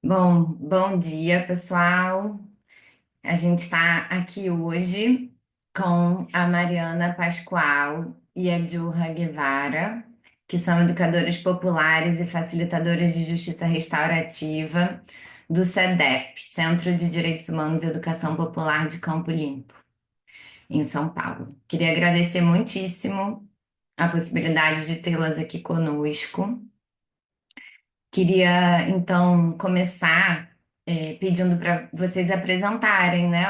Bom dia, pessoal. A gente está aqui hoje com a Mariana Pascoal e a Jurra Guevara, que são educadoras populares e facilitadoras de justiça restaurativa do CEDEP, Centro de Direitos Humanos e Educação Popular de Campo Limpo, em São Paulo. Queria agradecer muitíssimo a possibilidade de tê-las aqui conosco. Queria então começar pedindo para vocês apresentarem, né,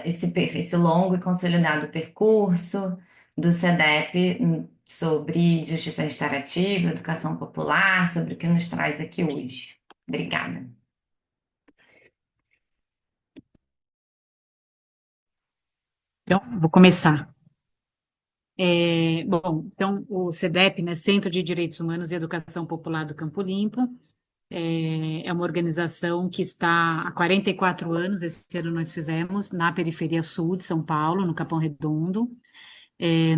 esse longo e consolidado percurso do CEDEP sobre justiça restaurativa, educação popular, sobre o que nos traz aqui hoje. Obrigada. Então, vou começar. Bom, então, o CEDEP, né, Centro de Direitos Humanos e Educação Popular do Campo Limpo, é uma organização que está há 44 anos, esse ano nós fizemos, na periferia sul de São Paulo, no Capão Redondo.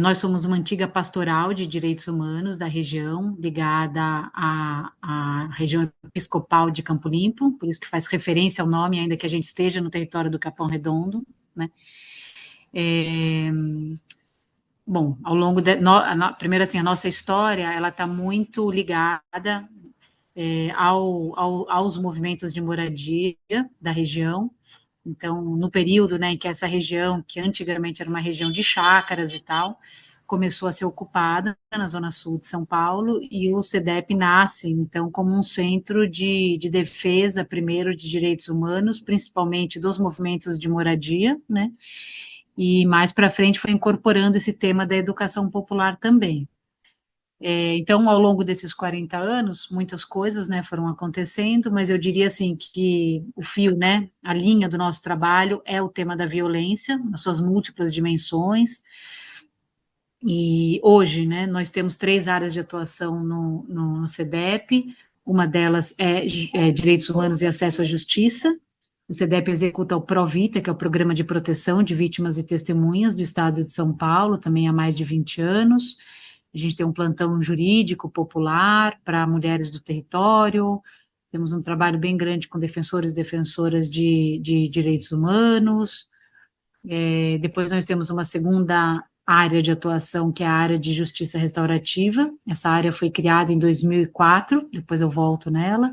Nós somos uma antiga pastoral de direitos humanos da região, ligada à região episcopal de Campo Limpo, por isso que faz referência ao nome, ainda que a gente esteja no território do Capão Redondo, né? É, Bom, ao longo de, primeiro assim, a nossa história, ela está muito ligada aos movimentos de moradia da região. Então, no período, né, em que essa região, que antigamente era uma região de chácaras e tal, começou a ser ocupada na zona sul de São Paulo, e o CEDEP nasce, então, como um centro de defesa, primeiro, de direitos humanos, principalmente dos movimentos de moradia, né, e mais para frente foi incorporando esse tema da educação popular também. Então, ao longo desses 40 anos, muitas coisas, né, foram acontecendo, mas eu diria assim que o fio, né, a linha do nosso trabalho é o tema da violência, nas suas múltiplas dimensões. E hoje, né, nós temos três áreas de atuação no CEDEP. Uma delas é Direitos Humanos e Acesso à Justiça. O CEDEP executa o PROVITA, que é o Programa de Proteção de Vítimas e Testemunhas do Estado de São Paulo, também há mais de 20 anos. A gente tem um plantão jurídico popular para mulheres do território, temos um trabalho bem grande com defensores e defensoras de direitos humanos. Depois nós temos uma segunda área de atuação, que é a área de justiça restaurativa. Essa área foi criada em 2004, depois eu volto nela,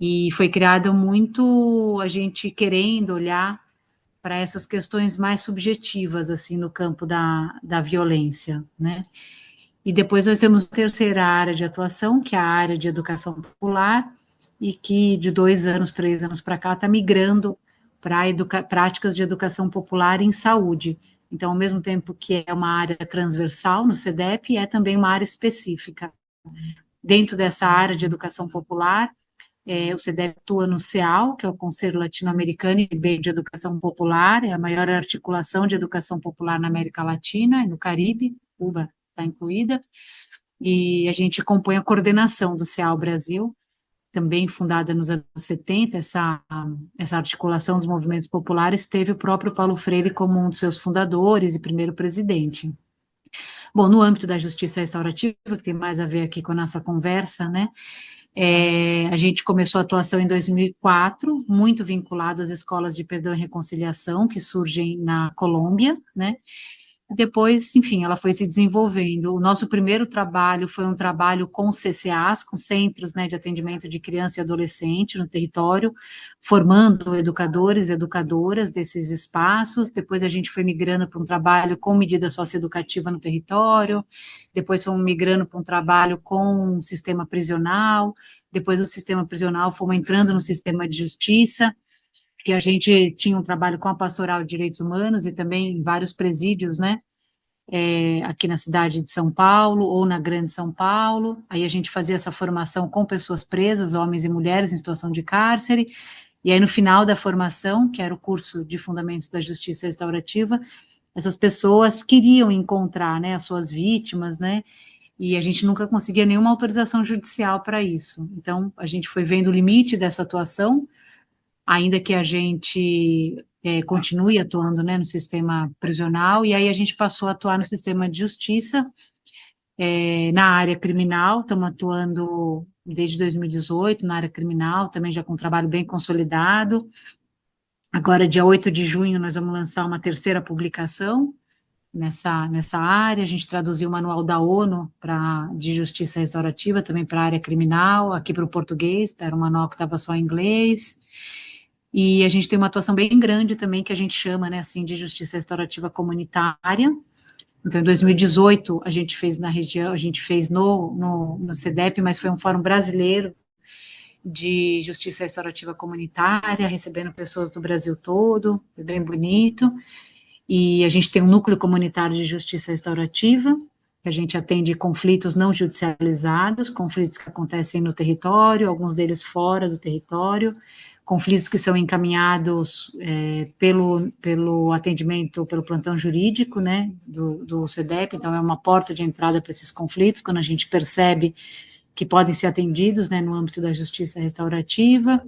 e foi criada muito a gente querendo olhar para essas questões mais subjetivas, assim, no campo da violência, né? E depois nós temos a terceira área de atuação, que é a área de educação popular, e que de 2 anos, 3 anos para cá está migrando para práticas de educação popular em saúde. Então, ao mesmo tempo que é uma área transversal no CEDEP, é também uma área específica. Dentro dessa área de educação popular, o CEDEP atua no CEAL, que é o Conselho Latino-Americano de Educação Popular, é a maior articulação de educação popular na América Latina e no Caribe, Cuba está incluída, e a gente compõe a coordenação do CEAL Brasil, também fundada nos anos 70, essa articulação dos movimentos populares teve o próprio Paulo Freire como um dos seus fundadores e primeiro presidente. Bom, no âmbito da justiça restaurativa, que tem mais a ver aqui com a nossa conversa, né, a gente começou a atuação em 2004, muito vinculado às escolas de perdão e reconciliação que surgem na Colômbia, né, depois, enfim, ela foi se desenvolvendo. O nosso primeiro trabalho foi um trabalho com CCAs, com centros, né, de atendimento de criança e adolescente no território, formando educadores e educadoras desses espaços. Depois a gente foi migrando para um trabalho com medida socioeducativa no território, depois fomos migrando para um trabalho com um sistema prisional, depois do sistema prisional fomos entrando no sistema de justiça, que a gente tinha um trabalho com a Pastoral de Direitos Humanos e também em vários presídios, né, aqui na cidade de São Paulo ou na Grande São Paulo. Aí a gente fazia essa formação com pessoas presas, homens e mulheres em situação de cárcere. E aí no final da formação, que era o curso de Fundamentos da Justiça Restaurativa, essas pessoas queriam encontrar, né, as suas vítimas, né, e a gente nunca conseguia nenhuma autorização judicial para isso. Então, a gente foi vendo o limite dessa atuação, ainda que a gente continue atuando, né, no sistema prisional, e aí a gente passou a atuar no sistema de justiça, na área criminal, estamos atuando desde 2018 na área criminal, também já com um trabalho bem consolidado. Agora, dia 8 de junho, nós vamos lançar uma terceira publicação nessa área. A gente traduziu o manual da ONU de justiça restaurativa também para a área criminal, aqui para o português, tá? Era um manual que estava só em inglês. E a gente tem uma atuação bem grande também, que a gente chama, né, assim, de justiça restaurativa comunitária. Então, em 2018, a gente fez na região, a gente fez no CEDEP, mas foi um fórum brasileiro de justiça restaurativa comunitária, recebendo pessoas do Brasil todo, foi bem bonito. E a gente tem um núcleo comunitário de justiça restaurativa, que a gente atende conflitos não judicializados, conflitos que acontecem no território, alguns deles fora do território, conflitos que são encaminhados pelo atendimento, pelo plantão jurídico, né, do CEDEP, então é uma porta de entrada para esses conflitos, quando a gente percebe que podem ser atendidos, né, no âmbito da justiça restaurativa,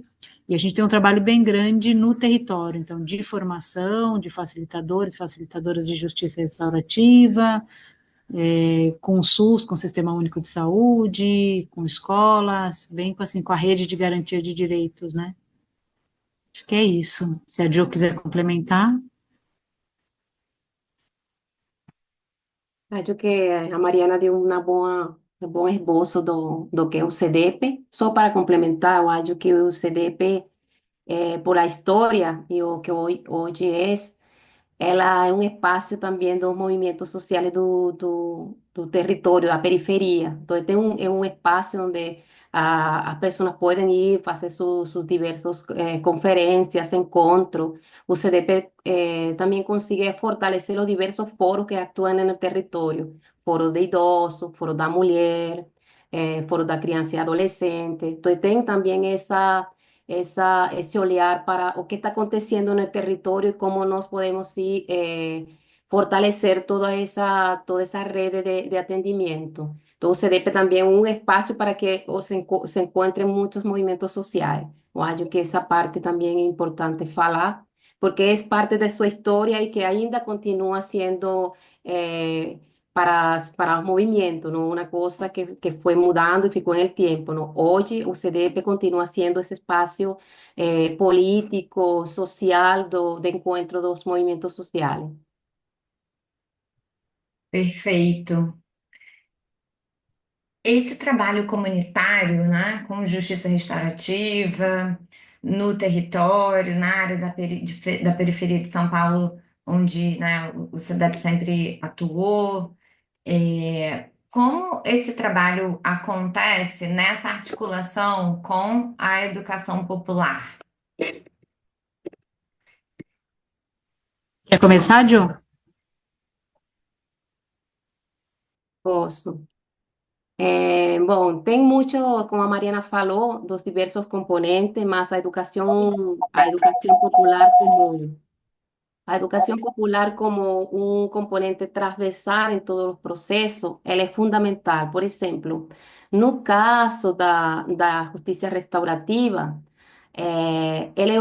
e a gente tem um trabalho bem grande no território, então, de formação, de facilitadores, facilitadoras de justiça restaurativa, com o SUS, com o Sistema Único de Saúde, com escolas, bem assim, com a rede de garantia de direitos, né? Acho que é isso. Se a Jo quiser complementar. Acho que a Mariana deu um bom esboço do que é o CDP. Só para complementar, eu acho que o CDP, por a história e o que hoje é, ela é um espaço também dos movimentos sociais do território, da periferia. Então, é um espaço onde as pessoas podem ir fazer sus diversas conferências, encontros. O CDP também consegue fortalecer os diversos foros que atuam no território. Foro de idosos, foro da mulher, foro da criança e adolescente. Então, tem também esse olhar para o que está acontecendo no território e como nós podemos ir, fortalecer toda essa rede de atendimento. Então, o CDP também é um espaço para que se encontrem muitos movimentos sociais. Eu acho que essa parte também é importante falar, porque é parte de sua história e que ainda continua sendo para o movimento, ¿no? Una cosa que fue mudando y ficou en el tiempo, ¿no? Hoy o CDP continúa siendo ese espacio político, social, de encuentro dos movimientos sociales. Perfeito. Esse trabalho comunitário, né, com justiça restaurativa, no território, na área da periferia de São Paulo, onde, né, o CEDEP sempre atuou, como esse trabalho acontece nessa articulação com a educação popular? Quer começar, Jo? Posso. Bom, tem muito, como a Mariana falou, dos diversos componentes, mas a educação popular como a educación popular como un componente transversal en todos los procesos, ela é fundamental. Por exemplo, no caso da justiça restaurativa, ela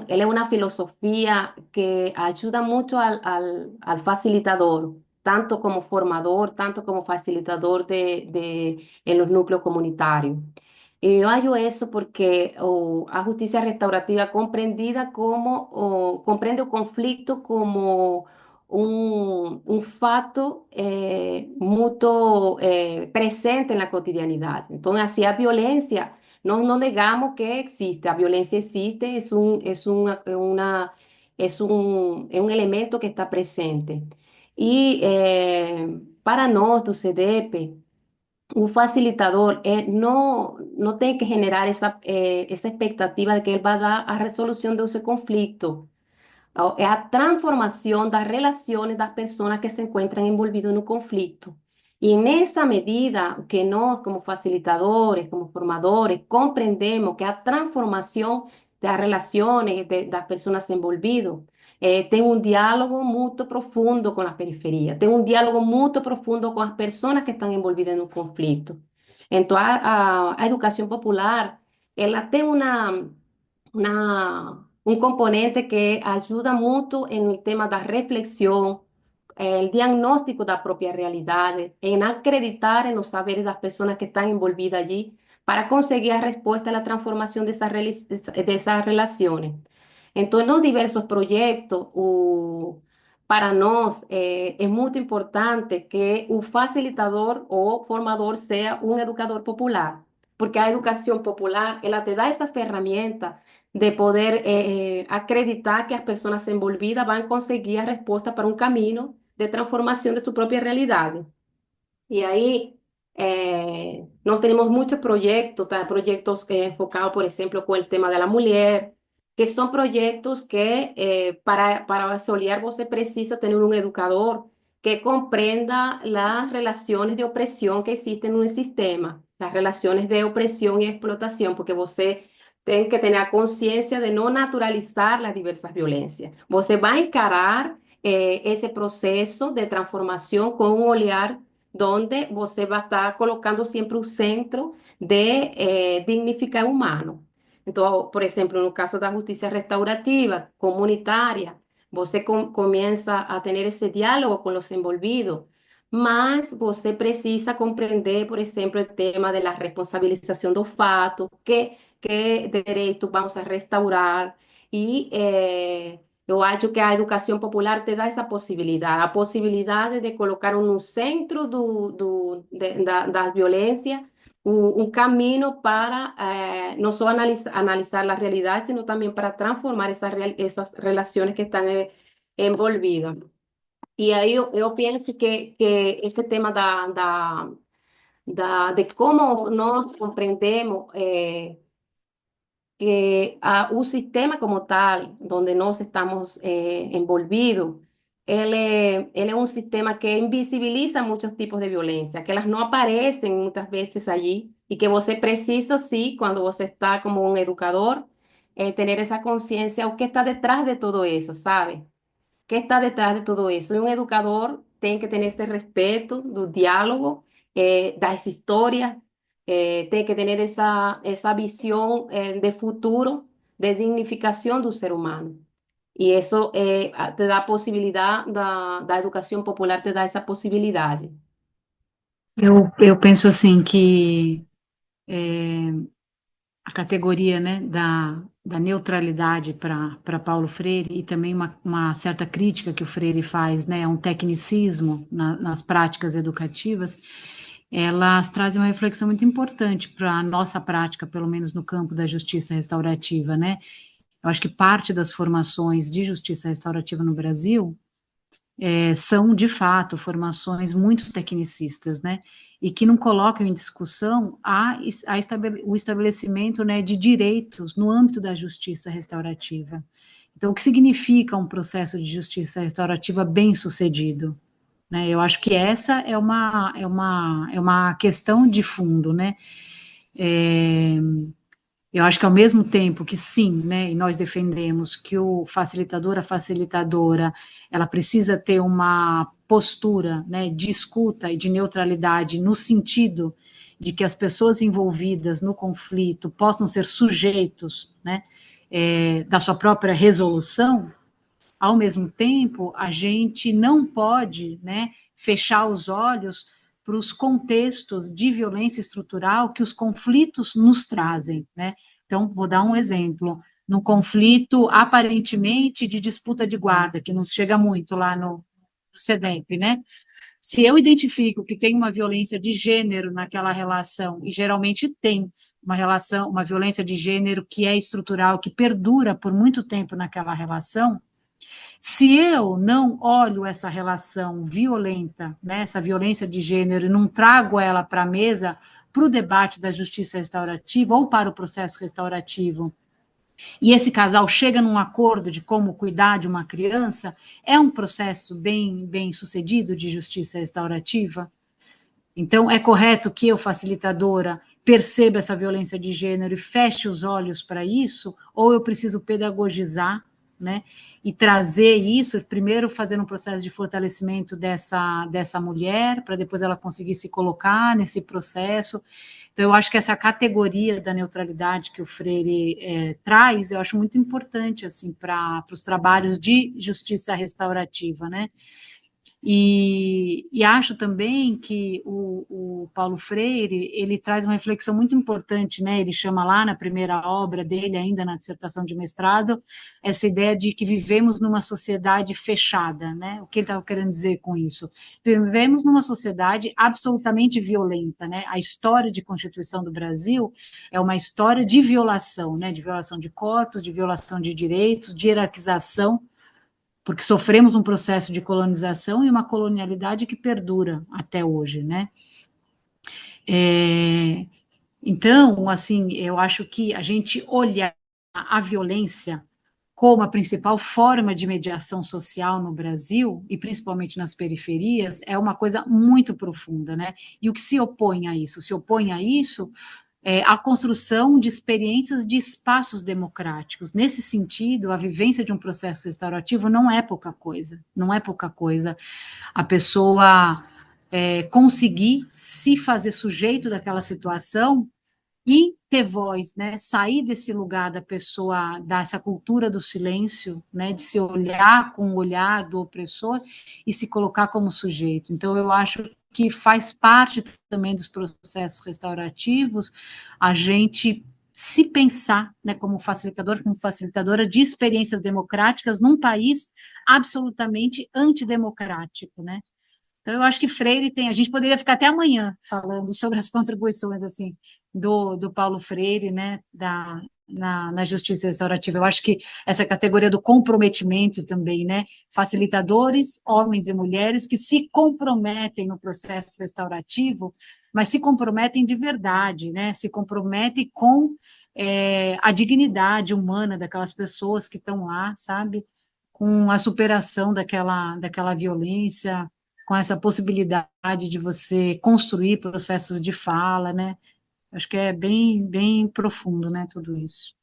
é uma filosofia que ajuda muito al facilitador, tanto como formador, tanto como facilitador en los núcleos comunitarios. E eu acho isso porque a justiça restaurativa é compreendida como, compreende o conflito como um fato muito presente na cotidianidade. Então, assim, a violência, nós não negamos que existe, a violência existe, é um elemento que está presente. E para nós do CDP, o facilitador não tem que generar essa expectativa de que ele vai dar a resolução do seu conflito. É a transformação das relações das pessoas que se encontram envolvidas no conflito. E nessa medida que nós, como facilitadores, como formadores, compreendemos que a transformação das relações das pessoas envolvidas tem um diálogo muito profundo com a periferia, tem um diálogo muito profundo com as pessoas que estão envolvidas no conflito. Então, a educação popular, ela tem un componente que ayuda mucho en el tema de la reflexión, el diagnóstico de la propia realidad, en acreditar en los saberes de las personas que están envolvidas allí, para conseguir a respuesta a la transformación de esas relaciones. Entonces, los diversos proyectos, para nos es muy importante que un facilitador o formador sea un educador popular, porque la educación popular, ela te da esa herramienta de poder acreditar que las personas envolvidas van a conseguir respuesta para un camino de transformación de su propia realidad. Y ahí nós tenemos muchos proyectos, proyectos enfocados, por ejemplo, con el tema de la mujer, que son proyectos que para auxiliar você precisa tener un educador que comprenda las relaciones de opresión que existen en un sistema, las relaciones de opresión y explotación, porque você tem que tener conciencia de no naturalizar las diversas violencias. Você va a encarar ese proceso de transformación con un olhar donde você vai estar colocando sempre o centro de dignificar o humano. Então, por exemplo, no caso da justiça restaurativa, comunitária, você começa a ter esse diálogo com os envolvidos, mas você precisa compreender, por exemplo, o tema da responsabilização do fato, que direito vamos a restaurar, e eu acho que a educação popular te dá essa possibilidade, a possibilidade de colocar no centro da violência um caminho para não só analisar a realidade, sino também para transformar essas relações que estão envolvidas. E aí eu penso que esse tema de como nós compreendemos que un sistema como tal, donde nos estamos envolvidos, él es un sistema que invisibiliza muchos tipos de violencia, que las no aparecen muchas veces allí y que você precisa, sí, cuando vos está como un educador, tener esa conciencia o qué está detrás de todo eso, ¿sabe? ¿Qué está detrás de todo eso? Y un educador tiene que tener ese respeto del diálogo, das historias, tiene que tener esa visión de futuro, de dignificación del ser humano. Y eso te da posibilidad, da educação popular te dá essa possibilidade. Eu penso assim que a categoria, né, da neutralidade para Paulo Freire e também uma certa crítica que o Freire faz, né, um tecnicismo nas práticas educativas, elas trazem uma reflexão muito importante para a nossa prática, pelo menos no campo da justiça restaurativa, né? Eu acho que parte das formações de justiça restaurativa no Brasil são, de fato, formações muito tecnicistas, né, e que não colocam em discussão o estabelecimento, né, de direitos no âmbito da justiça restaurativa. Então, o que significa um processo de justiça restaurativa bem-sucedido? Né, eu acho que essa é uma questão de fundo, né, eu acho que ao mesmo tempo que sim, né, e nós defendemos que o facilitador, a facilitadora, ela precisa ter uma postura, né, de escuta e de neutralidade no sentido de que as pessoas envolvidas no conflito possam ser sujeitos, né, da sua própria resolução. Ao mesmo tempo, a gente não pode, né, fechar os olhos para os contextos de violência estrutural que os conflitos nos trazem, né? Então, vou dar um exemplo. No conflito, aparentemente, de disputa de guarda, que nos chega muito lá no SEDEP, né? Se eu identifico que tem uma violência de gênero naquela relação, e geralmente tem uma violência de gênero que é estrutural, que perdura por muito tempo naquela relação, se eu não olho essa relação violenta, né, essa violência de gênero, e não trago ela para a mesa, para o debate da justiça restaurativa ou para o processo restaurativo, e esse casal chega num acordo de como cuidar de uma criança, é um processo bem sucedido de justiça restaurativa? Então, é correto que eu, facilitadora, perceba essa violência de gênero e feche os olhos para isso, ou eu preciso pedagogizar, né, e trazer isso, primeiro fazendo um processo de fortalecimento dessa mulher, para depois ela conseguir se colocar nesse processo. Então, eu acho que essa categoria da neutralidade que o Freire traz, eu acho muito importante, assim, para os trabalhos de justiça restaurativa, né, E acho também que o Paulo Freire, ele traz uma reflexão muito importante, né? Ele chama lá na primeira obra dele, ainda na dissertação de mestrado, essa ideia de que vivemos numa sociedade fechada, né? O que ele estava querendo dizer com isso? Vivemos numa sociedade absolutamente violenta, né? A história de Constituição do Brasil é uma história de violação, né? De violação de corpos, de violação de direitos, de hierarquização, porque sofremos um processo de colonização e uma colonialidade que perdura até hoje, né? É, então, assim, eu acho que a gente olhar a violência como a principal forma de mediação social no Brasil, e principalmente nas periferias, é uma coisa muito profunda, né? E o que se opõe a isso? Se opõe a isso a construção de experiências de espaços democráticos. Nesse sentido, a vivência de um processo restaurativo não é pouca coisa, não é pouca coisa. A pessoa conseguir se fazer sujeito daquela situação e ter voz, né? Sair desse lugar da pessoa, dessa cultura do silêncio, né? De se olhar com o olhar do opressor e se colocar como sujeito. Então, eu acho que faz parte também dos processos restaurativos a gente se pensar, né, como facilitador, como facilitadora de experiências democráticas num país absolutamente antidemocrático, né? Então, eu acho que Freire tem. A gente poderia ficar até amanhã falando sobre as contribuições assim do Paulo Freire, né, na justiça restaurativa. Eu acho que essa categoria do comprometimento também, né, facilitadores, homens e mulheres que se comprometem no processo restaurativo, mas se comprometem de verdade, né, se comprometem com a dignidade humana daquelas pessoas que estão lá, sabe, com a superação daquela violência, com essa possibilidade de você construir processos de fala, né? Acho que é bem, bem profundo, né, tudo isso.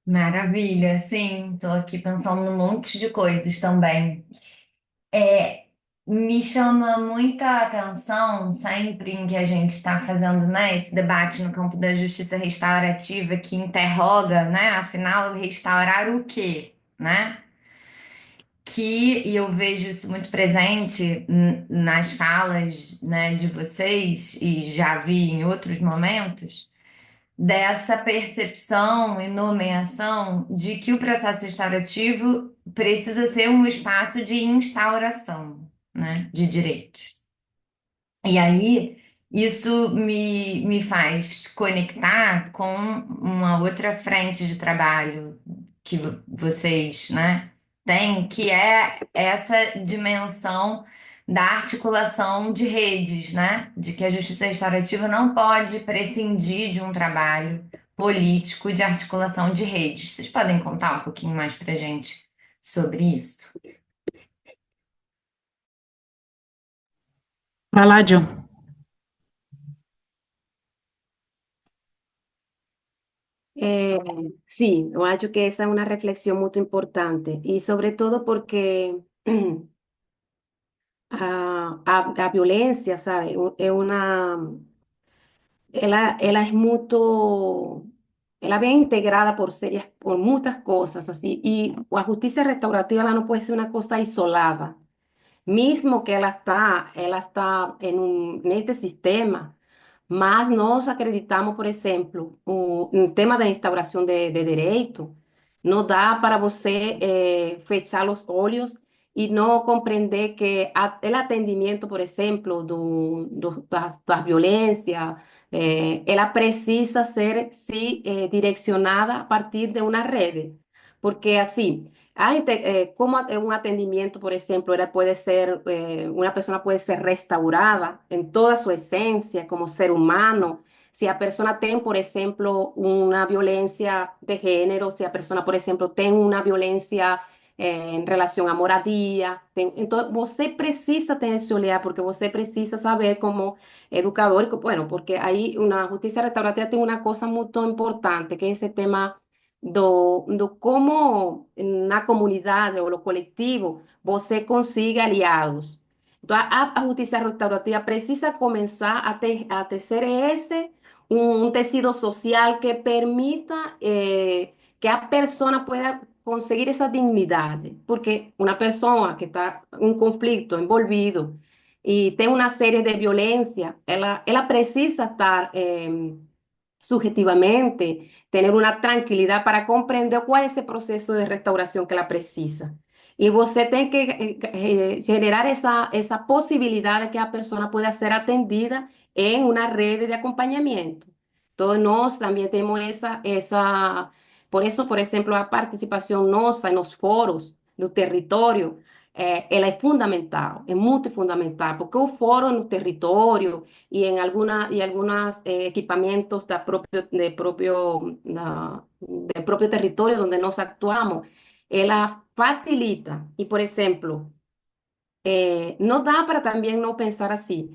Maravilha, sim, estou aqui pensando num monte de coisas também. É, me chama muita atenção sempre em que a gente está fazendo, né, esse debate no campo da justiça restaurativa que interroga, né, afinal, restaurar o quê, né? E eu vejo isso muito presente nas falas, né, de vocês e já vi em outros momentos dessa percepção e nomeação de que o processo restaurativo precisa ser um espaço de instauração, né, de direitos. E aí, isso me faz conectar com uma outra frente de trabalho que vocês, né, têm, que é essa dimensão da articulação de redes, né, de que a justiça restaurativa não pode prescindir de um trabalho político de articulação de redes. Vocês podem contar um pouquinho mais pra gente sobre isso? Vai lá, John. Eh, sí, yo acho que esa es una reflexión muy importante y sobre todo porque a violencia, ¿sabe? Es una, ela es mucho, ela bien integrada por serias, por muchas cosas así y la justicia restaurativa ela no puede ser una cosa isolada. Mismo que ela está en este sistema, mas nós acreditamos, por exemplo, um tema da instauração de direito, não dá para você fechar os olhos e não compreender que o atendimento, por exemplo, da violência, ela precisa ser se direcionada a partir de uma rede, porque assim como un atendimiento, por ejemplo, puede ser, una persona puede ser restaurada en toda su esencia como ser humano. Si la persona tiene, por ejemplo, una violencia de género, si la persona, por ejemplo, tiene una violencia en relación a moradia, entonces usted precisa tener ese olhar porque usted precisa saber como educador, bueno, porque ahí una justicia restaurativa tiene una cosa muy importante, que es ese tema do como na comunidade ou no coletivo você consiga aliados. Então, a justiça restaurativa precisa começar a tecer esse um tecido social que permita que a pessoa pueda conseguir essa dignidade, porque uma pessoa que está em um conflito envolvido e tem uma série de violência, ela precisa estar subjetivamente, ter uma tranquilidade para compreender qual é esse processo de restauração que ela precisa. E você tem que generar essa possibilidade que a pessoa pueda ser atendida em uma rede de acompanhamento. Então, nós também temos por isso, por exemplo, a participação nossa nos fóruns do território, ela é fundamental, é muito fundamental, porque o fórum no território y algunos equipamientos del propio territorio donde nos actuamos, ela facilita. Y, por ejemplo, no da para también no pensar así.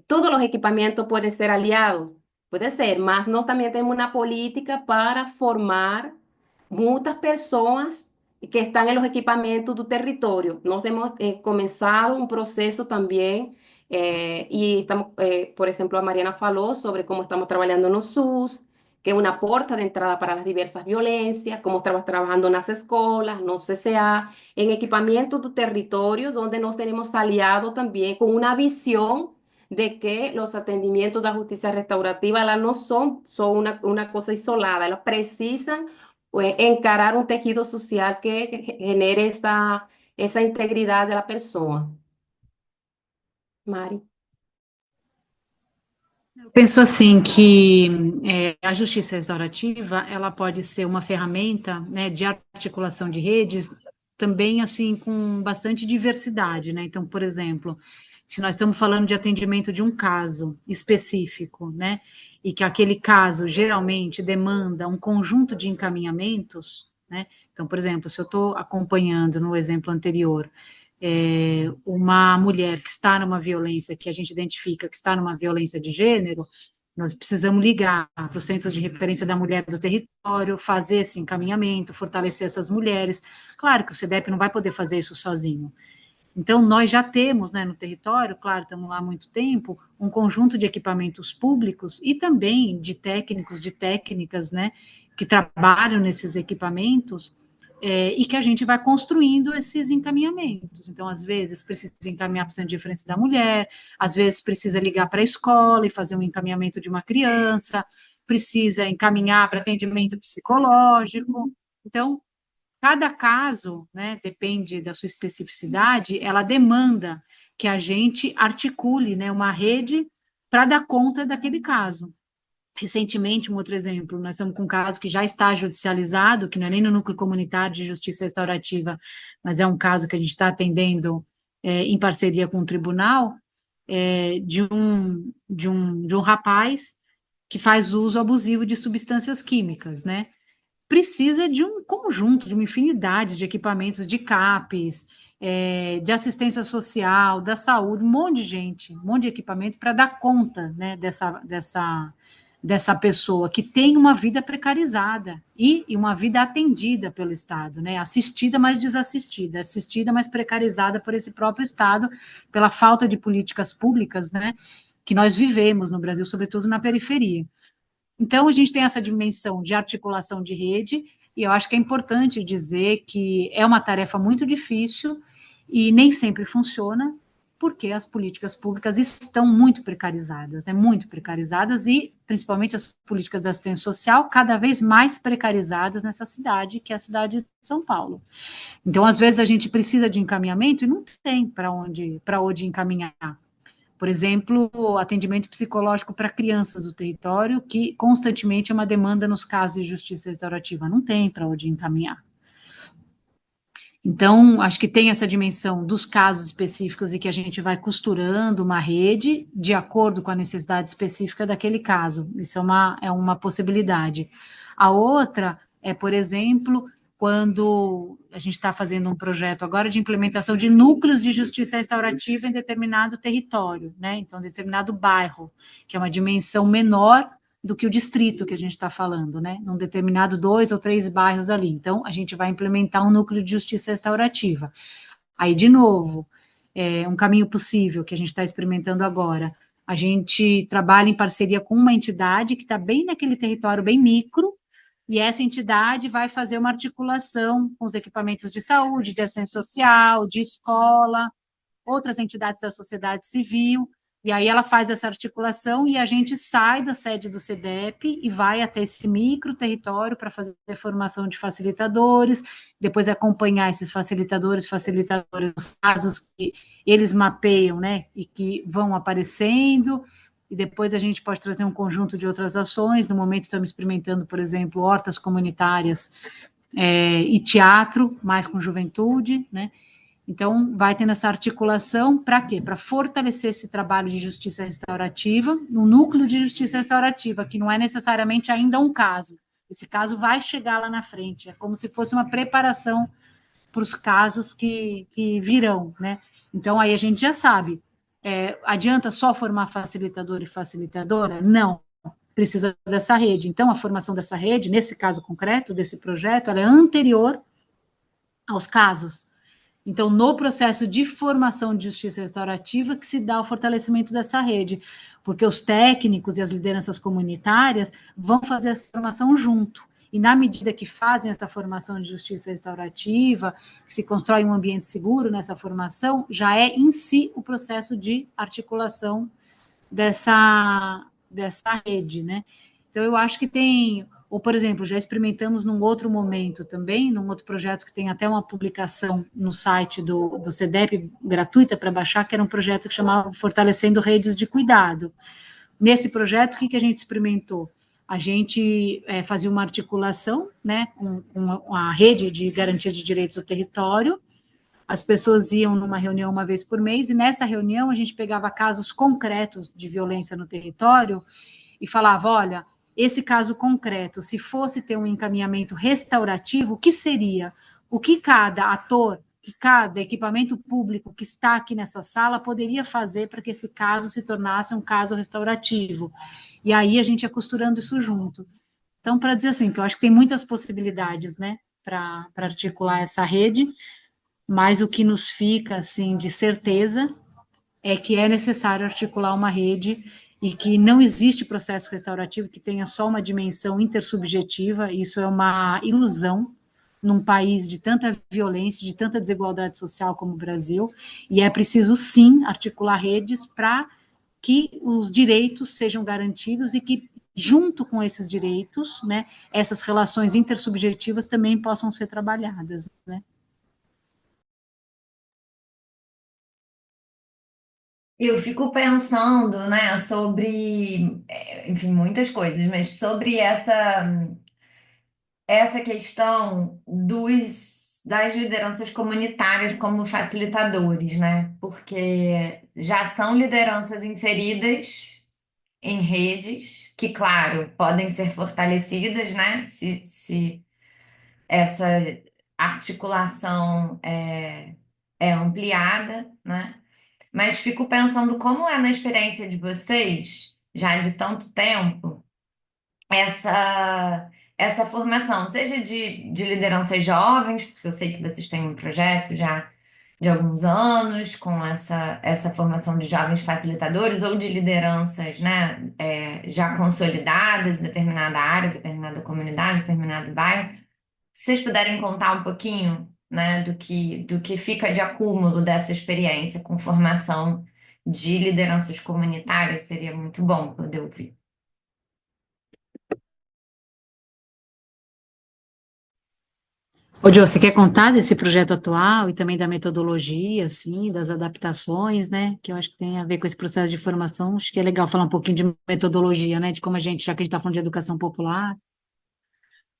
Todos los equipamientos pueden ser aliados, puede ser, mas nós también tenemos una política para formar muchas personas que están en los equipamientos do territorio. Nós hemos comenzado un proceso también y estamos, por ejemplo, a Mariana falou sobre cómo estamos trabajando no SUS, que es una porta de entrada para las diversas violencias, cómo estamos trabajando en las escuelas, no CCA, en equipamiento do territorio, donde nos tenemos aliado también con una visión de que los atendimientos de la justicia restaurativa no son una cosa isolada, ellos precisan encarar un tejido social que genere esa integridad de la persona. Mari. Penso assim que a justiça restaurativa ela pode ser uma ferramenta, né, de articulação de redes, também assim com bastante diversidade, né? Então, por exemplo, se nós estamos falando de atendimento de um caso específico, né, e que aquele caso geralmente demanda um conjunto de encaminhamentos, né? Então, por exemplo, se eu estou acompanhando no exemplo anterior uma mulher que está numa violência, que a gente identifica que está numa violência de gênero, nós precisamos ligar para os centros de referência da mulher do território, fazer esse encaminhamento, fortalecer essas mulheres. Claro que o CDEP não vai poder fazer isso sozinho. Então, nós já temos, né, no território, claro, estamos lá há muito tempo, um conjunto de equipamentos públicos e também de técnicos, de técnicas, né, que trabalham nesses equipamentos, e que a gente vai construindo esses encaminhamentos. Então, às vezes, precisa encaminhar para o centro de referência da mulher, às vezes precisa ligar para a escola e fazer um encaminhamento de uma criança, precisa encaminhar para atendimento psicológico. Então, cada caso, né, depende da sua especificidade, ela demanda que a gente articule, né, uma rede para dar conta daquele caso. Recentemente, um outro exemplo, nós estamos com um caso que já está judicializado, que não é nem no núcleo comunitário de justiça restaurativa, mas é um caso que a gente está atendendo em parceria com o tribunal, de um rapaz que faz uso abusivo de substâncias químicas, né? Precisa de um conjunto, de uma infinidade de equipamentos, de CAPs, de assistência social, da saúde, um monte de gente, um monte de equipamento para dar conta, né, dessa pessoa que tem uma vida precarizada e uma vida atendida pelo Estado, né, assistida, mas desassistida, assistida, mas precarizada por esse próprio Estado, pela falta de políticas públicas, né, que nós vivemos no Brasil, sobretudo na periferia. Então, a gente tem essa dimensão de articulação de rede, e eu acho que é importante dizer que é uma tarefa muito difícil e nem sempre funciona, porque as políticas públicas estão muito precarizadas, né? Muito precarizadas, e principalmente as políticas de assistência social cada vez mais precarizadas nessa cidade, que é a cidade de São Paulo. Então, às vezes, a gente precisa de encaminhamento e não tem para onde encaminhar. Por exemplo, atendimento psicológico para crianças do território, que constantemente é uma demanda nos casos de justiça restaurativa, não tem para onde encaminhar. Então, acho que tem essa dimensão dos casos específicos e que a gente vai costurando uma rede de acordo com a necessidade específica daquele caso. Isso é uma possibilidade. A outra é, por exemplo, quando a gente está fazendo um projeto agora de implementação de núcleos de justiça restaurativa em determinado território, né? Então, determinado bairro, que é uma dimensão menor do que o distrito que a gente está falando, né? Num determinado 2 ou 3 bairros ali. Então, a gente vai implementar um núcleo de justiça restaurativa. Aí, de novo, um caminho possível que a gente está experimentando agora. A gente trabalha em parceria com uma entidade que está bem naquele território bem micro, e essa entidade vai fazer uma articulação com os equipamentos de saúde, de assistência social, de escola, outras entidades da sociedade civil, e aí ela faz essa articulação e a gente sai da sede do CEDEP e vai até esse micro território para fazer formação de facilitadores, depois acompanhar esses facilitadores, os casos que eles mapeiam, né, e que vão aparecendo, e depois a gente pode trazer um conjunto de outras ações. No momento estamos experimentando, por exemplo, hortas comunitárias e teatro, mais com juventude, né? Então, vai tendo essa articulação para quê? Para fortalecer esse trabalho de justiça restaurativa, no núcleo de justiça restaurativa, que não é necessariamente ainda um caso. Esse caso vai chegar lá na frente, é como se fosse uma preparação para os casos que virão, né? Então, aí a gente já sabe, adianta só formar facilitador e facilitadora? Não, precisa dessa rede. Então, a formação dessa rede, nesse caso concreto, desse projeto, ela é anterior aos casos. Então, no processo de formação de justiça restaurativa, que se dá o fortalecimento dessa rede, porque os técnicos e as lideranças comunitárias vão fazer essa formação junto. E na medida que fazem essa formação de justiça restaurativa, que se constrói um ambiente seguro nessa formação, já é em si o processo de articulação dessa rede, né? Então, eu acho que tem, ou, por exemplo, já experimentamos num outro momento também, num outro projeto que tem até uma publicação no site do CEDEP, gratuita para baixar, que era um projeto que chamava Fortalecendo Redes de Cuidado. Nesse projeto, o que a gente experimentou? A gente fazia uma articulação, né, com a rede de garantia de direitos do território. As pessoas iam numa reunião uma vez por mês, e nessa reunião a gente pegava casos concretos de violência no território e falava: olha, esse caso concreto, se fosse ter um encaminhamento restaurativo, o que seria? O que cada ator, que cada equipamento público que está aqui nessa sala poderia fazer para que esse caso se tornasse um caso restaurativo? E aí a gente ia costurando isso junto. Então, para dizer assim, que eu acho que tem muitas possibilidades, né, para articular essa rede, mas o que nos fica, assim, de certeza é que é necessário articular uma rede e que não existe processo restaurativo que tenha só uma dimensão intersubjetiva. Isso é uma ilusão num país de tanta violência, de tanta desigualdade social como o Brasil, e é preciso, sim, articular redes para que os direitos sejam garantidos e que, junto com esses direitos, né, essas relações intersubjetivas também possam ser trabalhadas, né? Eu fico pensando, né, sobre, enfim, muitas coisas, mas sobre essa questão das lideranças comunitárias como facilitadores, né? Porque já são lideranças inseridas em redes que, claro, podem ser fortalecidas, né? Se essa articulação é ampliada, né? Mas fico pensando como é na experiência de vocês, já de tanto tempo, essa, essa formação, seja de lideranças jovens, porque eu sei que vocês têm um projeto já de alguns anos com essa formação de jovens facilitadores ou de lideranças, né, já consolidadas em determinada área, determinada comunidade, determinado bairro. Se vocês puderem contar um pouquinho, né, do que fica de acúmulo dessa experiência com formação de lideranças comunitárias, seria muito bom poder ouvir. Ô, Jô, você quer contar desse projeto atual e também da metodologia, assim, das adaptações, né? Que eu acho que tem a ver com esse processo de formação. Acho que é legal falar um pouquinho de metodologia, né? De como a gente, já que a gente está falando de educação popular.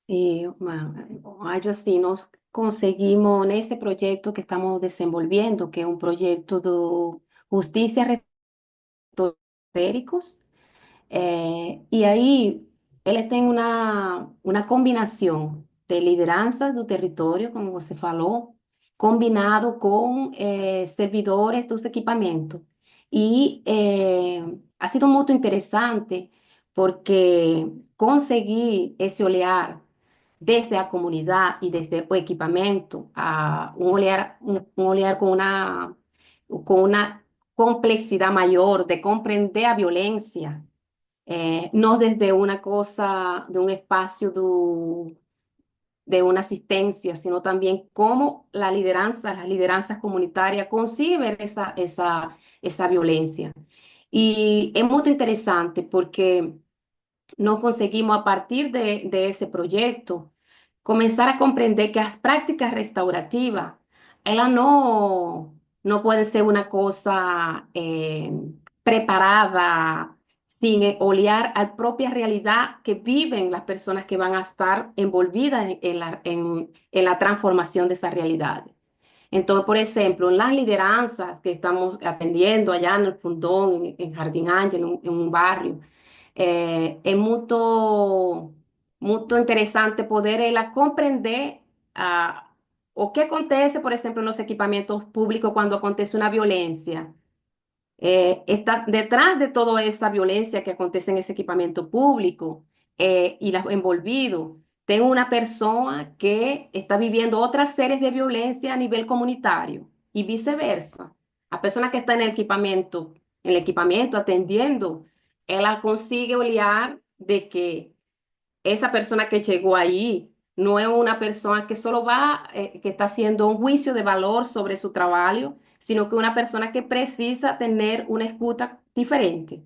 Algo así, nos conseguimos en ese proyecto que estamos desenvolviendo, que es un proyecto de justicia restauratóricos. Y ahí él tiene una combinación de lideranças do território, como você falou, combinado com servidores dos equipamentos. E ha sido muito interessante porque conseguir esse olhar desde a comunidade e desde o equipamento, um olhar com uma complexidade maior de compreender a violência no desde una cosa, de un espacio de una asistencia, sino también cómo las lideranzas comunitarias consiguen ver esa violencia. Y es muy interesante porque no conseguimos a partir de ese proyecto comenzar a comprender que las prácticas restaurativas, ellas no pueden ser una cosa preparada sin olear a la propia realidad que viven las personas que van a estar envolvidas en la transformación de esa realidad. Entonces, por ejemplo, en las lideranzas que estamos atendiendo allá en el Fundón, en Jardín Ángel, en un barrio, es muy interesante poder comprender o qué acontece, por ejemplo, en los equipamientos públicos cuando acontece una violencia. Está detrás de toda esa violencia que acontece en ese equipamiento público y la envolvido. Tengo una persona que está viviendo otras series de violencia a nivel comunitario y viceversa. La persona que está en el equipamiento atendiendo, ella consigue olear de que esa persona que llegó ahí no es una persona que solo que está haciendo un juicio de valor sobre su trabajo, sino que una persona que precisa tener una escucha diferente.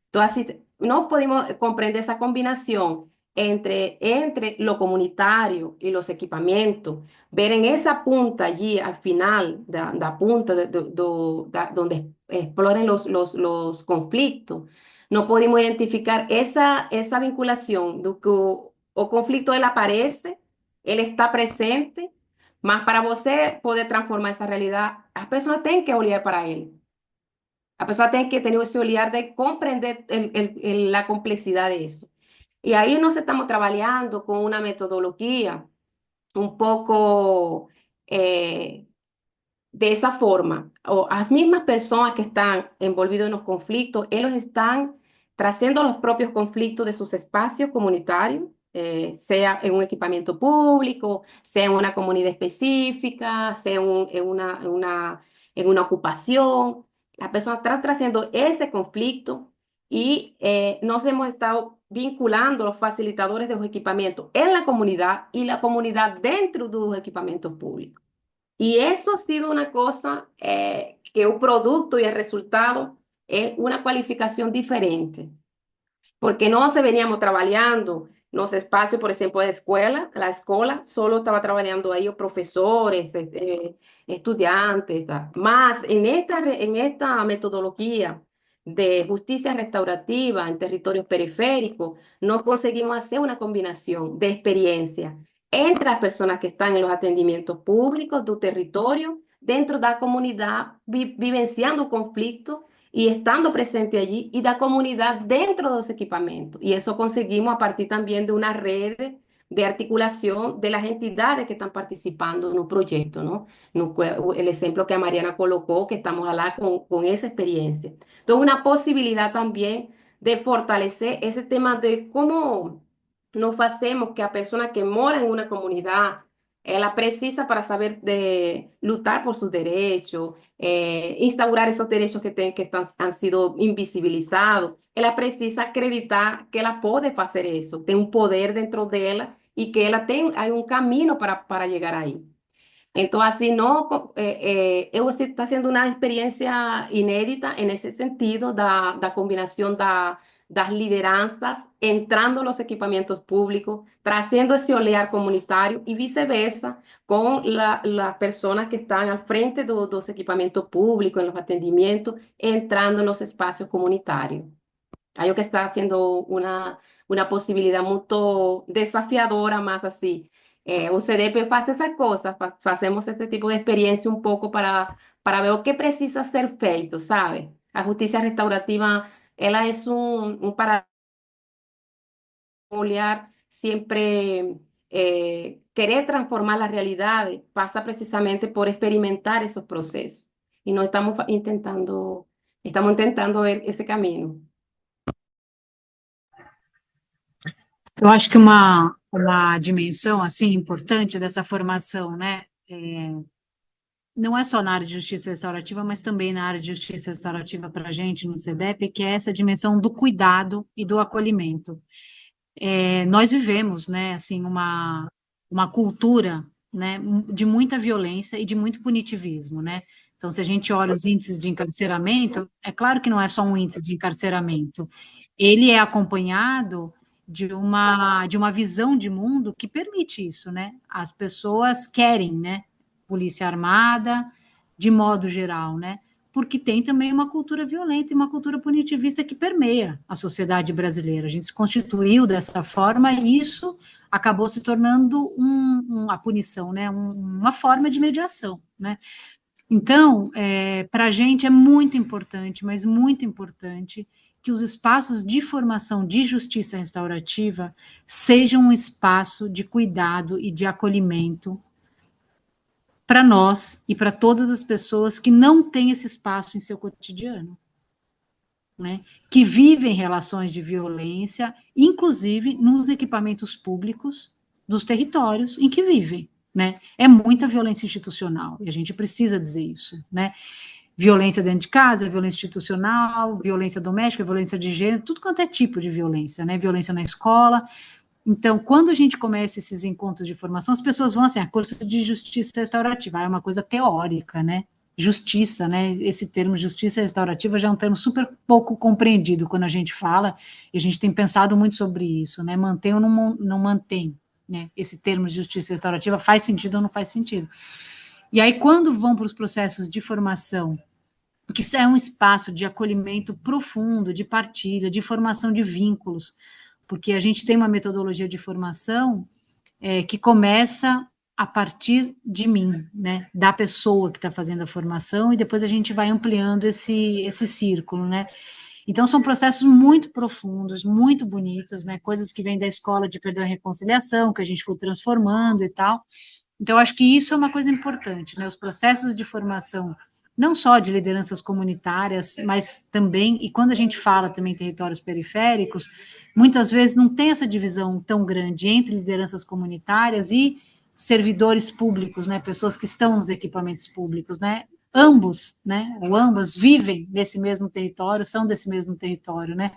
Entonces, así no podemos comprender esa combinación entre lo comunitario y los equipamientos, ver en esa punta allí, al final, la punta donde exploren los conflictos, no podemos identificar esa vinculación de que o conflicto él aparece, él está presente, mas para você poder transformar esa realidad, las personas tienen que olhar para él. A persona tiene que tener ese olhar de comprender la complejidad de eso. Y ahí nos estamos trabajando con una metodología un poco de esa forma. O las mismas personas que están envolvidas en los conflictos, ellos están trayendo los propios conflictos de sus espacios comunitarios, sea en un equipamiento público, sea en una comunidad específica, sea en una ocupación. Las personas están trayendo ese conflicto y nos hemos estado vinculando los facilitadores de los equipamientos en la comunidad y la comunidad dentro de los equipamientos públicos. Y eso ha sido una cosa que un producto y el resultado es una cualificación diferente, porque no se veníamos trabajando los espacios, por ejemplo, de escuela, la escuela solo estaba trabajando ahí profesores, estudiantes, más en esta metodología de justicia restaurativa en territorios periféricos, nos conseguimos hacer una combinación de experiencia entre las personas que están en los atendimientos públicos de territorio, dentro de la comunidad, vivenciando conflictos y estando presente allí y da comunidad dentro de los equipamientos. Y eso conseguimos a partir también de una red de articulación de las entidades que están participando en un proyecto, ¿no? El ejemplo que Mariana colocó, que estamos hablando con esa experiencia. Entonces, una posibilidad también de fortalecer ese tema de cómo nos hacemos que a personas que moran en una comunidad, la precisa para saber luchar por sus derechos, instaurar esos derechos han sido invisibilizados. Ella precisa acreditar que ela puede hacer eso, tem un poder dentro de ella y que hay un camino para llegar ahí. Entonces, así no, está haciendo una experiencia inédita en ese sentido, da combinación das lideranzas entrando en los equipamientos públicos, trayendo ese olear comunitario y viceversa con las personas que están al frente de los equipamientos públicos, en los atendimientos, entrando en los espacios comunitarios. Algo que está haciendo una posibilidad muy desafiadora más así. O CDP hace esas cosas, hacemos este tipo de experiencia un poco para ver o qué precisa ser feito, ¿sabe? La justicia restaurativa, ella es un para olhar siempre querer transformar las realidades, pasa precisamente por experimentar esos procesos. Y no estamos intentando ver ese camino. Eu acho que uma dimensão assim importante dessa formação, né, não é só na área de justiça restaurativa, mas também na área de justiça restaurativa para a gente no CDEP, que é essa dimensão do cuidado e do acolhimento. Nós vivemos, né, assim, uma cultura, né, de muita violência e de muito punitivismo, né? Então, se a gente olha os índices de encarceramento, é claro que não é só um índice de encarceramento, ele é acompanhado de uma visão de mundo que permite isso, né? As pessoas querem, né, polícia armada, de modo geral, né? Porque tem também uma cultura violenta e uma cultura punitivista que permeia a sociedade brasileira. A gente se constituiu dessa forma e isso acabou se tornando a punição, né? Uma forma de mediação, né? Então, para a gente é muito importante, mas muito importante, que os espaços de formação de justiça restaurativa sejam um espaço de cuidado e de acolhimento para nós e para todas as pessoas que não têm esse espaço em seu cotidiano, né? Que vivem relações de violência, inclusive nos equipamentos públicos dos territórios em que vivem, né? É muita violência institucional e a gente precisa dizer isso, né? Violência dentro de casa, violência institucional, violência doméstica, violência de gênero, tudo quanto é tipo de violência, né? Violência na escola. Então, quando a gente começa esses encontros de formação, as pessoas vão assim, curso de justiça restaurativa, é uma coisa teórica, né? Justiça, né? Esse termo justiça restaurativa já é um termo super pouco compreendido quando a gente fala, e a gente tem pensado muito sobre isso, né? Mantém ou não mantém, né? Esse termo de justiça restaurativa faz sentido ou não faz sentido. E aí, quando vão para os processos de formação, que é um espaço de acolhimento profundo, de partilha, de formação de vínculos, porque a gente tem uma metodologia de formação que começa a partir de mim, né, da pessoa que está fazendo a formação, e depois a gente vai ampliando esse círculo, né. Então, são processos muito profundos, muito bonitos, né, coisas que vêm da escola de perdão e reconciliação, que a gente foi transformando e tal. Então, acho que isso é uma coisa importante, né, os processos de formação, não só de lideranças comunitárias, mas também, e quando a gente fala também em territórios periféricos, muitas vezes não tem essa divisão tão grande entre lideranças comunitárias e servidores públicos, né, pessoas que estão nos equipamentos públicos, né, ambos, né, ou ambas vivem nesse mesmo território, são desse mesmo território, né.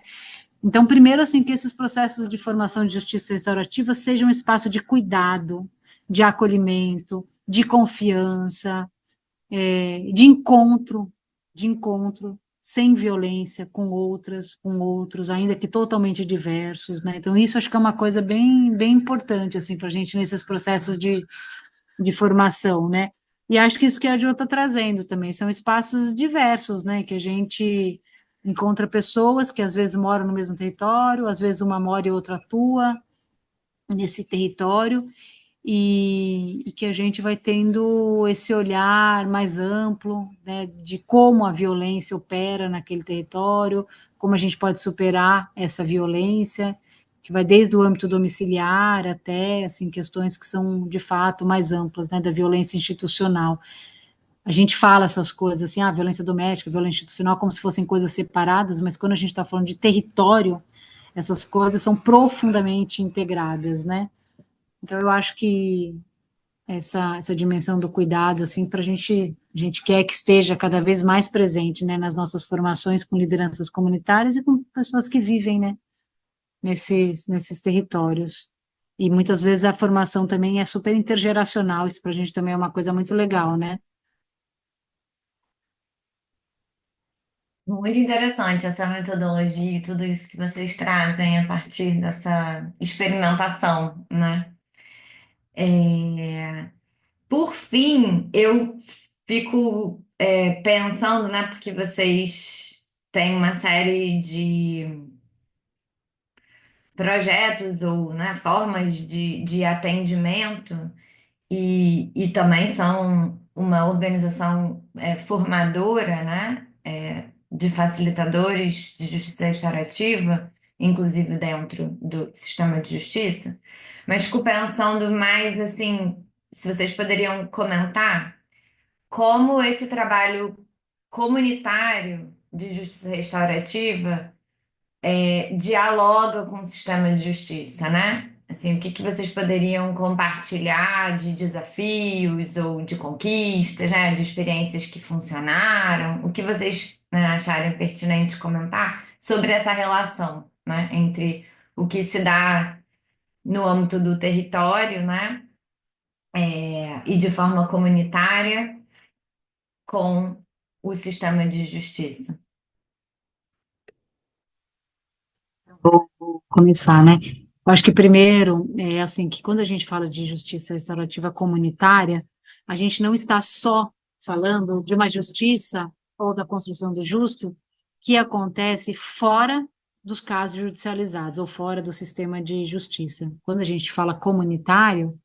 Então, primeiro, assim, que esses processos de formação de justiça restaurativa sejam um espaço de cuidado, de acolhimento, de confiança, de encontro, sem violência com outras, com outros, ainda que totalmente diversos, né? Então, isso acho que é uma coisa bem, bem importante, assim, para a gente nesses processos de formação, né? E acho que isso que a Jo está trazendo também, são espaços diversos, né? Que a gente encontra pessoas que às vezes moram no mesmo território, às vezes uma mora e outra atua nesse território, e que a gente vai tendo esse olhar mais amplo, né, de como a violência opera naquele território, como a gente pode superar essa violência, que vai desde o âmbito domiciliar até, assim, questões que são, de fato, mais amplas, né, da violência institucional. A gente fala essas coisas, assim, violência doméstica, violência institucional, como se fossem coisas separadas, mas quando a gente está falando de território, essas coisas são profundamente integradas, né? Então, eu acho que essa dimensão do cuidado, assim, para a gente quer que esteja cada vez mais presente, né, nas nossas formações com lideranças comunitárias e com pessoas que vivem, né, nesses territórios. E muitas vezes a formação também é super intergeracional, isso para a gente também é uma coisa muito legal, né? Muito interessante essa metodologia e tudo isso que vocês trazem a partir dessa experimentação, né? É, Por fim, eu fico pensando, né? Porque vocês têm uma série de projetos ou, né, formas de atendimento e também são uma organização formadora, né, de facilitadores de justiça restaurativa, inclusive dentro do sistema de justiça. Mas fico pensando mais assim, se vocês poderiam comentar como esse trabalho comunitário de justiça restaurativa dialoga com o sistema de justiça, né? Assim, o que que vocês poderiam compartilhar de desafios ou de conquistas, né, de experiências que funcionaram? O que vocês, né, acharem pertinente comentar sobre essa relação, né, entre o que se dá no âmbito do território, né, e de forma comunitária com o sistema de justiça? Vou começar, né? Eu acho que primeiro é assim que quando a gente fala de justiça restaurativa comunitária, a gente não está só falando de uma justiça ou da construção do justo que acontece fora dos casos judicializados ou fora do sistema de justiça. Quando a gente fala comunitário,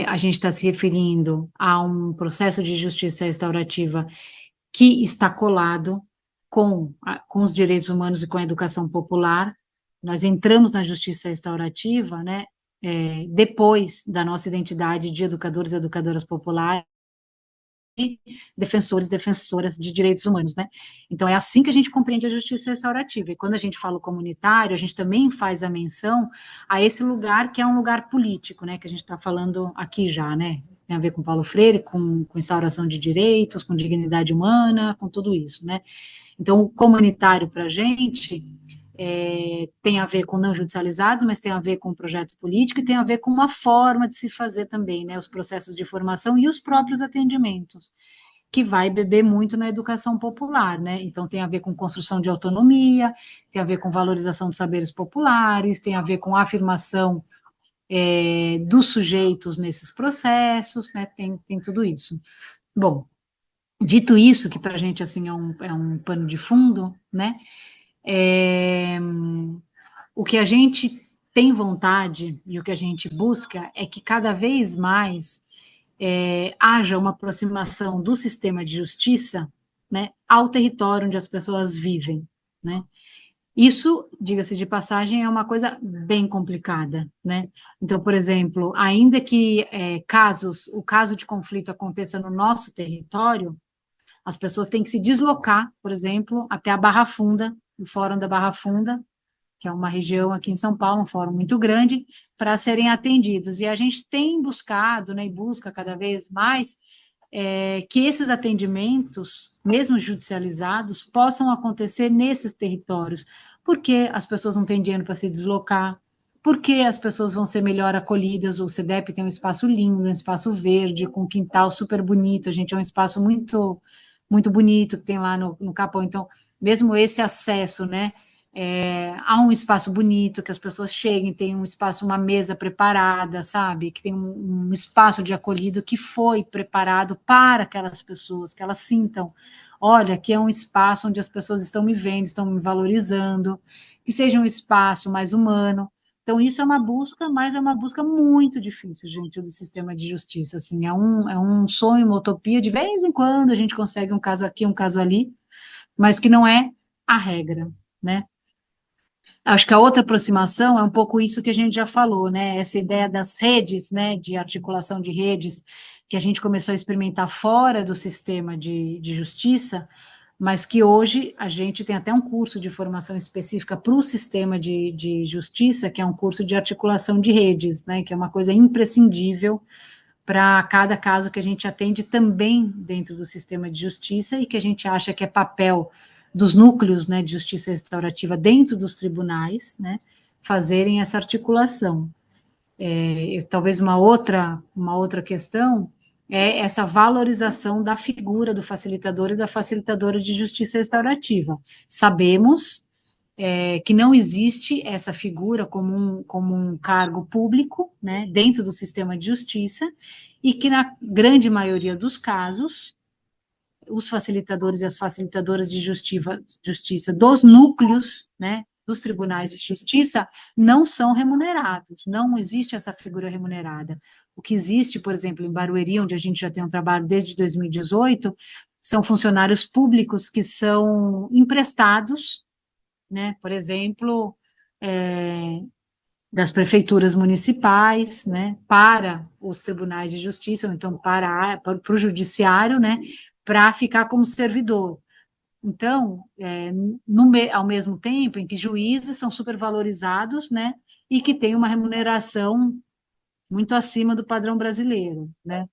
a gente está se referindo a um processo de justiça restaurativa que está colado com os direitos humanos e com a educação popular. Nós entramos na justiça restaurativa, né, depois da nossa identidade de educadores e educadoras populares, defensores e defensoras de direitos humanos, né? Então é assim que a gente compreende a justiça restaurativa. E quando a gente fala o comunitário, a gente também faz a menção a esse lugar que é um lugar político, né? Que a gente está falando aqui já, né? Tem a ver com Paulo Freire, com instauração de direitos, com dignidade humana, com tudo isso, né? Então, o comunitário para a gente tem a ver com não judicializado, mas tem a ver com o projeto político e tem a ver com uma forma de se fazer também, né? Os processos de formação e os próprios atendimentos, que vai beber muito na educação popular, né? Então, tem a ver com construção de autonomia, tem a ver com valorização dos saberes populares, tem a ver com a afirmação dos sujeitos nesses processos, né? Tem tudo isso. Bom, dito isso, que para a gente assim é um pano de fundo, né? É, o que a gente tem vontade e o que a gente busca é que cada vez mais haja uma aproximação do sistema de justiça, né, ao território onde as pessoas vivem, né? Isso, diga-se de passagem, é uma coisa bem complicada, né? Então, por exemplo, ainda que o caso de conflito aconteça no nosso território, as pessoas têm que se deslocar, por exemplo, até a Barra Funda, o Fórum da Barra Funda, que é uma região aqui em São Paulo, um fórum muito grande, para serem atendidos. E a gente tem buscado, né, e busca cada vez mais, que esses atendimentos, mesmo judicializados, possam acontecer nesses territórios, porque as pessoas não têm dinheiro para se deslocar, porque as pessoas vão ser melhor acolhidas, o CEDEP tem um espaço lindo, um espaço verde, com um quintal super bonito, a gente é um espaço muito, muito bonito que tem lá no Capão, então, mesmo esse acesso, né, há um espaço bonito, que as pessoas cheguem, tem um espaço, uma mesa preparada, sabe? Que tem um espaço de acolhido que foi preparado para aquelas pessoas, que elas sintam, olha, aqui é um espaço onde as pessoas estão me vendo, estão me valorizando, que seja um espaço mais humano. Então, isso é uma busca, mas é uma busca muito difícil, gente, do sistema de justiça, assim, é um sonho, uma utopia, de vez em quando a gente consegue um caso aqui, um caso ali, mas que não é a regra, né? Acho que a outra aproximação é um pouco isso que a gente já falou, né? Essa ideia das redes, né? De articulação de redes, que a gente começou a experimentar fora do sistema de justiça, mas que hoje a gente tem até um curso de formação específica para o sistema de justiça, que é um curso de articulação de redes, né? Que é uma coisa imprescindível para cada caso que a gente atende também dentro do sistema de justiça e que a gente acha que é papel dos núcleos, né, de justiça restaurativa dentro dos tribunais, né, fazerem essa articulação. Talvez uma outra questão é essa valorização da figura do facilitador e da facilitadora de justiça restaurativa. Sabemos que não existe essa figura como um cargo público, né, dentro do sistema de justiça, e que na grande maioria dos casos, os facilitadores e as facilitadoras de justiça dos núcleos, né, dos tribunais de justiça, não são remunerados, não existe essa figura remunerada. O que existe, por exemplo, em Barueri, onde a gente já tem um trabalho desde 2018, são funcionários públicos que são emprestados, né, por exemplo, é, das prefeituras municipais, né, para os tribunais de justiça, ou então para o judiciário, né, para ficar como servidor. Então, ao mesmo tempo em que juízes são supervalorizados, né, e que tem uma remuneração muito acima do padrão brasileiro, né?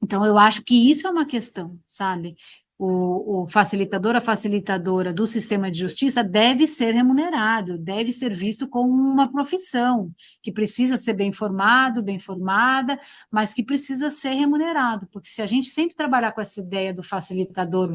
Então, eu acho que isso é uma questão, sabe? O facilitador, a facilitadora do sistema de justiça deve ser remunerado, deve ser visto como uma profissão, que precisa ser bem formado, bem formada, mas que precisa ser remunerado, porque se a gente sempre trabalhar com essa ideia do facilitador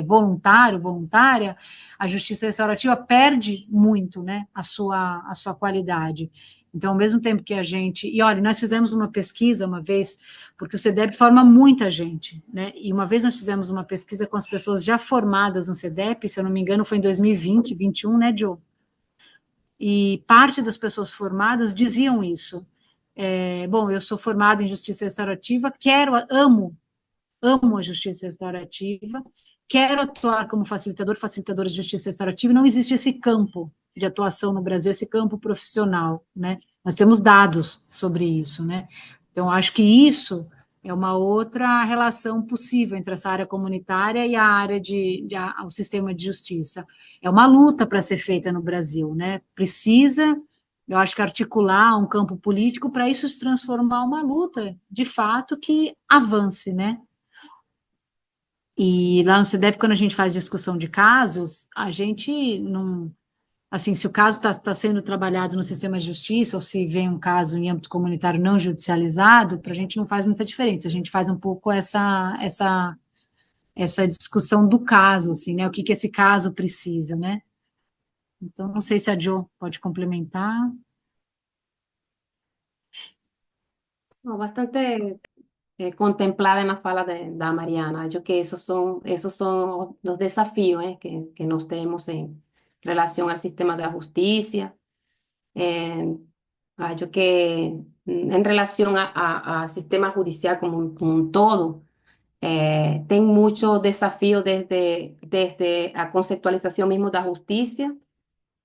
voluntário, voluntária, a justiça restaurativa perde muito, né, a sua qualidade. Então, ao mesmo tempo que a gente... E olha, nós fizemos uma pesquisa uma vez, porque o CEDEP forma muita gente, né? E uma vez nós fizemos uma pesquisa com as pessoas já formadas no CEDEP, se eu não me engano, foi em 2020, 21, né, Joe? E parte das pessoas formadas diziam isso. Bom, eu sou formada em justiça restaurativa, amo a justiça restaurativa, quero atuar como facilitador, facilitadora de justiça restaurativa, e não existe esse campo de atuação no Brasil, esse campo profissional, né? Nós temos dados sobre isso, né? Então, acho que isso é uma outra relação possível entre essa área comunitária e a área o sistema de justiça. É uma luta para ser feita no Brasil, né? Precisa, eu acho que articular um campo político para isso se transformar uma luta, de fato, que avance, né? E lá no CDEP, quando a gente faz discussão de casos, a gente não. Assim, se o caso está sendo trabalhado no sistema de justiça, ou se vem um caso em âmbito comunitário não judicializado, para a gente não faz muita diferença. A gente faz um pouco essa discussão do caso, assim, né? O que esse caso precisa, né? Então, não sei se a Jo pode complementar. No, bastante contemplada en la fala de Mariana. Yo que esos son los desafíos que nos tenemos en relación al sistema de la justicia. Eh, yo que en relación a sistema judicial como un todo, tem muchos desafíos desde a conceptualización mismo de la justicia,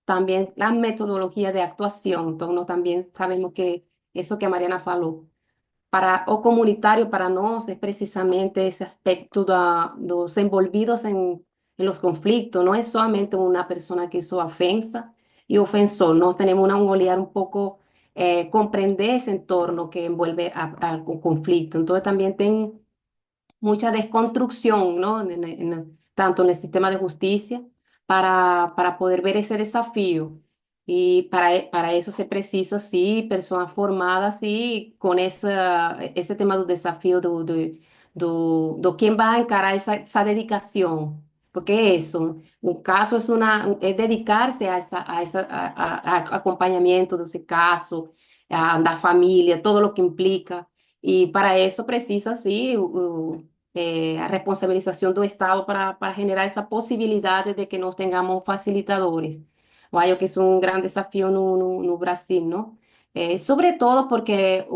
también la metodología de actuación. Entonces, también sabemos que eso que Mariana falou, para o comunitário para nós é precisamente esse aspecto dos envolvidos em los conflitos, não é somente uma pessoa que hizo ofensa e ofensor, nós temos um olhar um pouco compreender esse entorno que envolve al conflito, então também tem mucha desconstrucción, ¿no? Tanto en el sistema de justicia para poder ver ese desafío. Y para eso se precisa, sí, personas formadas, sí, con ese tema del desafío de quién va a encarar esa dedicación. Porque eso, un caso es dedicarse a acompañamiento de ese caso, a la familia, todo lo que implica. Y para eso precisa, sí, a responsabilização do Estado para generar essa possibilidade de que nós tenhamos facilitadores. Eu acho que isso é um grande desafio no Brasil, não? Sobretudo porque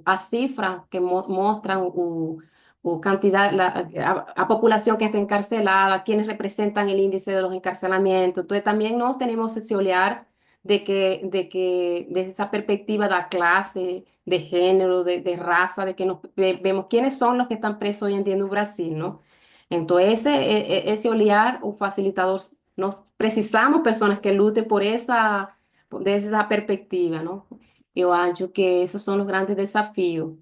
as cifras que mostram o quantidade, a população que está encarcelada, quienes representan o índice de los encarcelamientos. Então, também nós temos esse olhar desde esa perspectiva de clase, de género, de raza, de que vemos quiénes son los que están presos hoy en día en Brasil, ¿no? Entonces, ese olhar, o facilitador, nos precisamos personas que luten desde esa perspectiva, ¿no? Yo acho que esos son los grandes desafíos.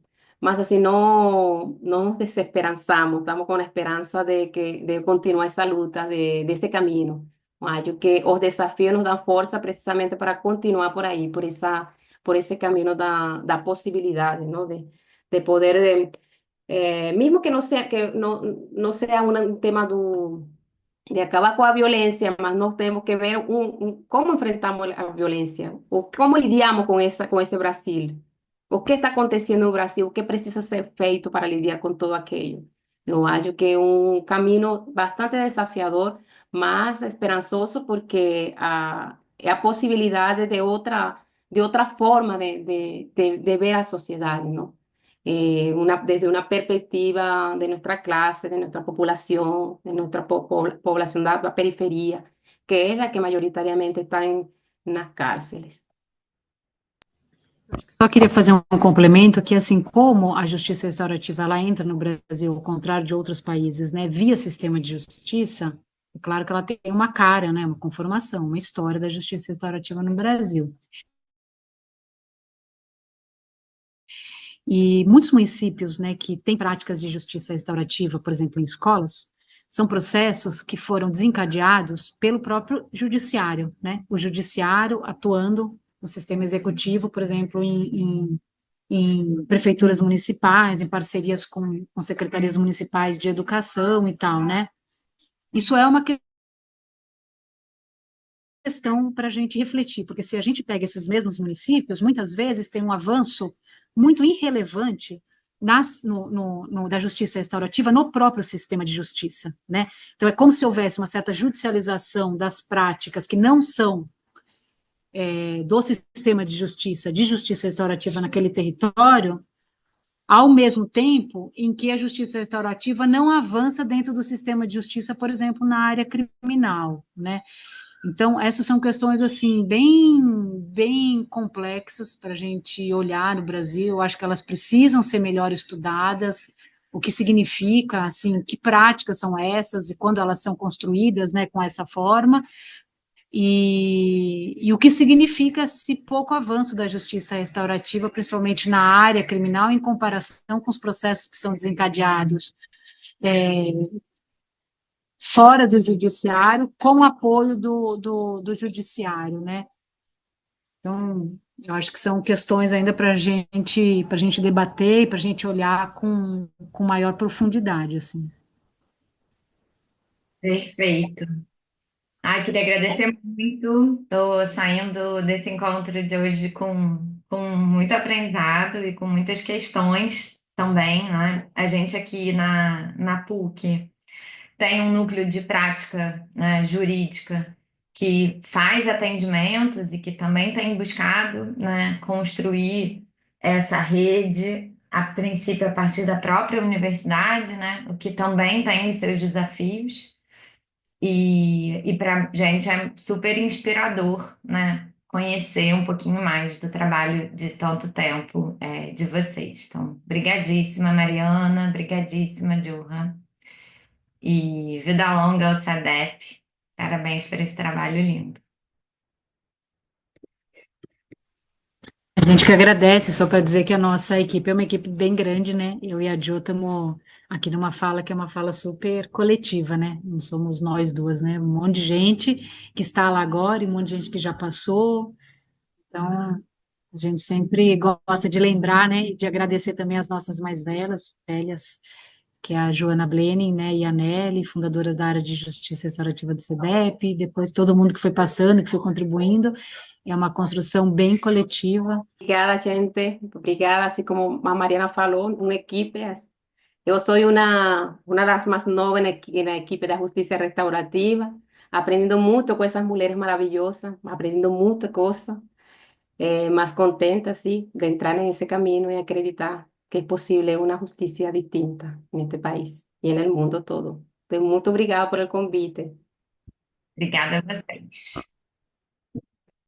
Mas así no nos desesperanzamos, estamos con la esperanza de continuar esa lucha, de ese camino. Acho que os desafios nos dan força precisamente para continuar por aí, por esse caminho da possibilidade, não? De poder, mesmo que não seja um tema de acabar com a violência, mas nós temos que ver como enfrentamos a violência, ou como lidamos com esse Brasil, o que está acontecendo no Brasil, o que precisa ser feito para lidar com todo aquilo. Eu acho que é um caminho bastante desafiador, mas esperançoso porque é a possibilidade de outra forma de ver a sociedade, não? Desde una perspectiva de nuestra clase, de nuestra población, de nuestra población de la periferia, que es la que mayoritariamente está en las cárceles. Só queria fazer um complemento que, assim como a justiça restaurativa ela entra no Brasil, ao contrário de outros países, né, via sistema de justiça, é claro que ela tem uma cara, né, uma conformação, uma história da justiça restaurativa no Brasil. E muitos municípios, né, que têm práticas de justiça restaurativa, por exemplo, em escolas, são processos que foram desencadeados pelo próprio judiciário, né? O judiciário atuando no sistema executivo, por exemplo, em prefeituras municipais, em parcerias com secretarias municipais de educação e tal, né? Isso é uma questão para a gente refletir, porque se a gente pega esses mesmos municípios, muitas vezes tem um avanço muito irrelevante da justiça restaurativa no próprio sistema de justiça, né? Então é como se houvesse uma certa judicialização das práticas que não são do sistema de justiça restaurativa naquele território, ao mesmo tempo em que a justiça restaurativa não avança dentro do sistema de justiça, por exemplo, na área criminal, né? Então, essas são questões, assim, bem complexas para a gente olhar no Brasil. Eu acho que elas precisam ser melhor estudadas, o que significa, assim, que práticas são essas e quando elas são construídas, né, com essa forma, e o que significa esse pouco avanço da justiça restaurativa, principalmente na área criminal, em comparação com os processos que são desencadeados fora do judiciário, com o apoio do judiciário, né? Então, eu acho que são questões ainda para gente debater e para a gente olhar com maior profundidade, assim. Perfeito. Ah, queria agradecer muito. Estou saindo desse encontro de hoje com muito aprendizado e com muitas questões também, né? A gente aqui na PUC tem um núcleo de prática, né, jurídica que faz atendimentos e que também tem buscado, né, construir essa rede, a princípio a partir da própria universidade, né, o que também tem os seus desafios. E para gente é super inspirador, né, conhecer um pouquinho mais do trabalho de tanto tempo de vocês. Então, brigadíssima, Mariana, brigadíssima, Jurra. E vida longa ao SADEP. Parabéns por esse trabalho lindo. A gente que agradece, só para dizer que a nossa equipe é uma equipe bem grande, né? Eu e a Jo estamos aqui numa fala que é uma fala super coletiva, né? Não somos nós duas, né? Um monte de gente que está lá agora e um monte de gente que já passou. Então, a gente sempre gosta de lembrar, né? E de agradecer também as nossas mais velhas, que é a Joana Blenning, né? E a Nelly, fundadoras da área de Justiça Restaurativa do CEDEP, depois todo mundo que foi passando, que foi contribuindo. É uma construção bem coletiva. Obrigada, gente. Obrigada, así como a Mariana falou, una equipe. Yo soy una de las más nuevas en la equipe de justicia restaurativa, aprendiendo mucho con esas mujeres maravillosas, aprendiendo muchas cosas, más contenta, sí, de entrar en ese camino y acreditar que es posible una justicia distinta en este país y en el mundo todo. Entonces, muy obrigada por el convite. Obrigada a vocês.